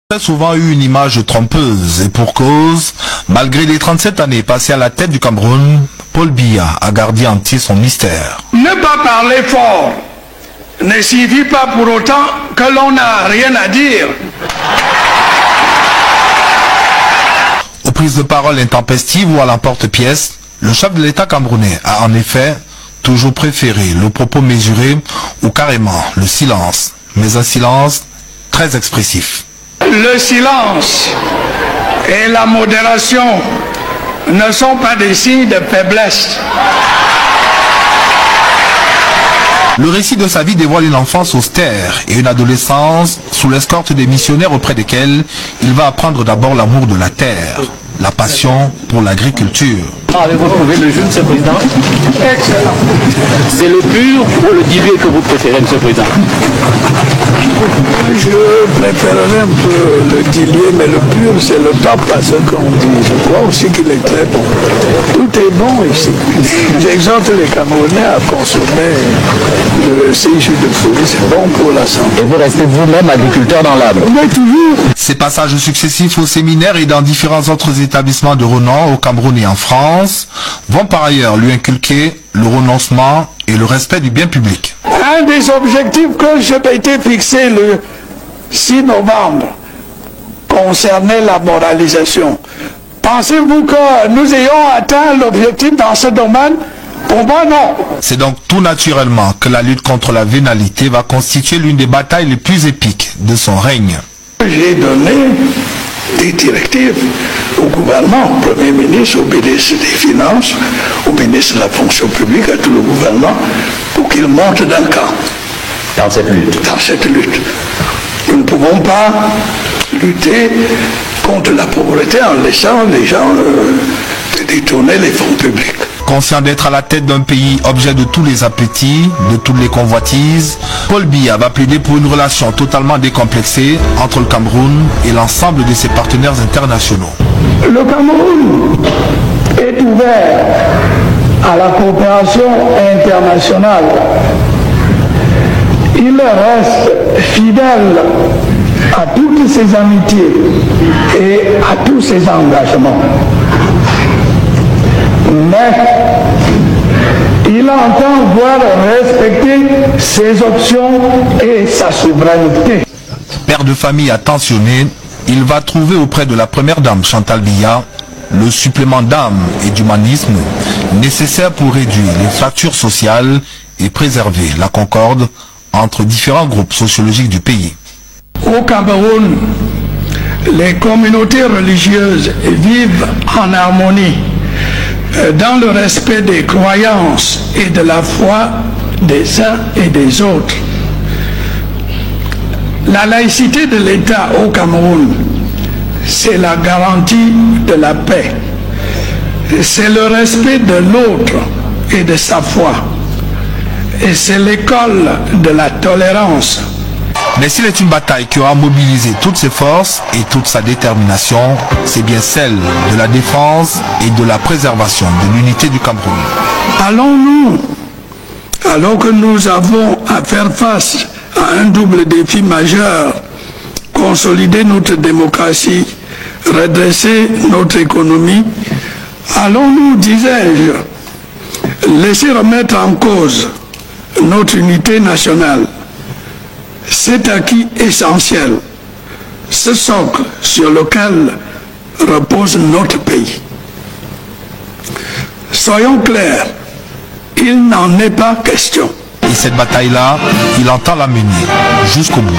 Très souvent eu une image trompeuse et pour cause, malgré les 37 années passées à la tête du Cameroun, Paul Biya a gardé entier son mystère. Ne pas parler fort ne signifie pas pour autant que l'on n'a rien à dire. Aux prises de parole intempestives ou à l'emporte-pièce, le chef de l'État camerounais a en effet toujours préféré le propos mesuré ou carrément le silence, mais un silence très expressif. Le silence et la modération ne sont pas des signes de faiblesse. Le récit de sa vie dévoile une enfance austère et une adolescence sous l'escorte des missionnaires auprès desquels il va apprendre d'abord l'amour de la terre, la passion pour l'agriculture. Avez-vous trouvé le jus, M. le Président? Excellent. C'est le pur ou le dilué que vous préférez, M. le Président? Je préférerais un peu le dilué, mais le pur, c'est le top à ce qu'on dit. Je crois aussi qu'il est très bon. Tout est bon ici. J'exhorte les Camerounais à consommer ces jus de fruits. C'est bon pour la santé. Et vous restez vous-même agriculteur dans l'âme? Mais toujours. Ses passages successifs au séminaire et dans différents autres établissements de renom au Cameroun et en France vont par ailleurs lui inculquer le renoncement et le respect du bien public. Un des objectifs que je m'étais fixé le 6 novembre concernait la moralisation. Pensez-vous que nous ayons atteint l'objectif dans ce domaine? Pour moi, non. C'est donc tout naturellement que la lutte contre la vénalité va constituer l'une des batailles les plus épiques de son règne. J'ai donné des directives au gouvernement, au Premier ministre, au ministre des Finances, au ministre de la fonction publique, à tout le gouvernement, pour qu'ils montent d'un camp. Dans cette lutte. Dans cette lutte. Nous ne pouvons pas lutter contre la pauvreté en laissant les gens détourner les fonds publics. Conscient d'être à la tête d'un pays objet de tous les appétits, de toutes les convoitises, Paul Biya va plaider pour une relation totalement décomplexée entre le Cameroun et l'ensemble de ses partenaires internationaux. Le Cameroun est ouvert à la coopération internationale. Il reste fidèle à toutes ses amitiés et à tous ses engagements. Mais il entend voir respecter ses options et sa souveraineté. Père de famille attentionné, il va trouver auprès de la première dame Chantal Biya le supplément d'âme et d'humanisme nécessaire pour réduire les fractures sociales et préserver la concorde entre différents groupes sociologiques du pays. Au Cameroun, les communautés religieuses vivent en harmonie dans le respect des croyances et de la foi des uns et des autres. La laïcité de l'État au Cameroun, c'est la garantie de la paix. C'est le respect de l'autre et de sa foi. Et c'est l'école de la tolérance. Mais s'il est une bataille qui aura mobilisé toutes ses forces et toute sa détermination, c'est bien celle de la défense et de la préservation de l'unité du Cameroun. Allons-nous, alors que nous avons à faire face à un double défi majeur, consolider notre démocratie, redresser notre économie, allons-nous, disais-je, laisser remettre en cause notre unité nationale? C'est acquis essentiel, ce socle sur lequel repose notre pays. Soyons clairs, il n'en est pas question. Et cette bataille-là, il entend la mener jusqu'au bout.